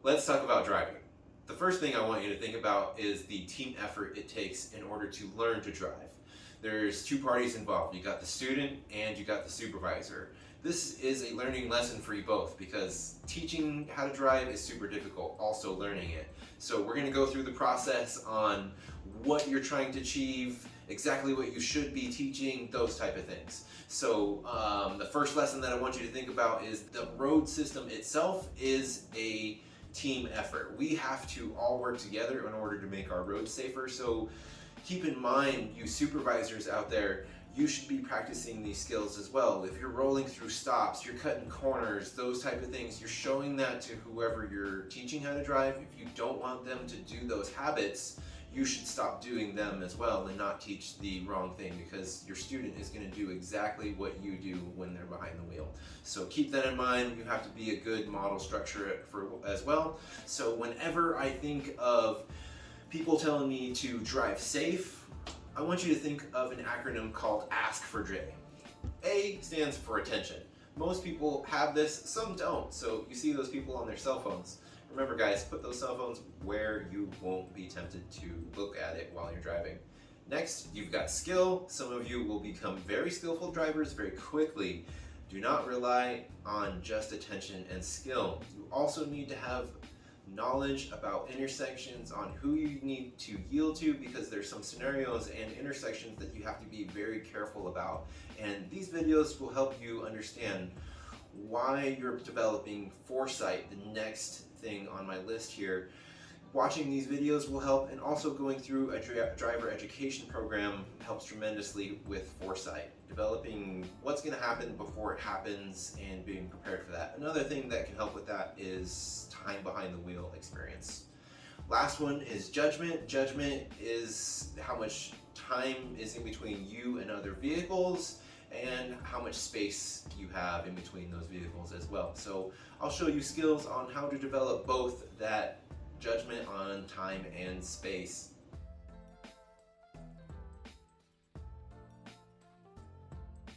Let's talk about driving. The first thing I want you to think about is the team effort it takes in order to learn to drive. There's two parties involved. You got the student and you got the supervisor. This is a learning lesson for you both because teaching how to drive is super difficult, also learning it. So we're going to go through the process on what you're trying to achieve, exactly what you should be teaching, those type of things. So the first lesson that I want you to think about is the road system itself is a team effort. We have to all work together in order to make our roads safer. So keep in mind, you supervisors out there, you should be practicing these skills as well. If you're rolling through stops, you're cutting corners, those type of things, you're showing that to whoever you're teaching how to drive. If you don't want them to do those habits, you should stop doing them as well and not teach the wrong thing, because your student is going to do exactly what you do when they're behind the wheel. So keep that in mind. You have to be a good model structure for as well. So whenever I think of people telling me to drive safe, I want you to think of an acronym called ASK for J. A stands for attention. Most people have this, some don't. So you see those people on their cell phones. Remember guys, put those cell phones where you won't be tempted to look at it while you're driving. Next, you've got skill. Some of you will become very skillful drivers very quickly. Do not rely on just attention and skill. You also need to have knowledge about intersections, on who you need to yield to, because there's some scenarios and intersections that you have to be very careful about. And these videos will help you understand why you're developing Foresight, the next thing on my list here. Watching these videos will help, and also going through a driver education program helps tremendously with Foresight. Developing what's going to happen before it happens and being prepared for that. Another thing that can help with that is time behind the wheel experience. Last one is judgment. Judgment is how much time is in between you and other vehicles, and how much space you have in between those vehicles as well. So I'll show you skills on how to develop both that judgment on time and space.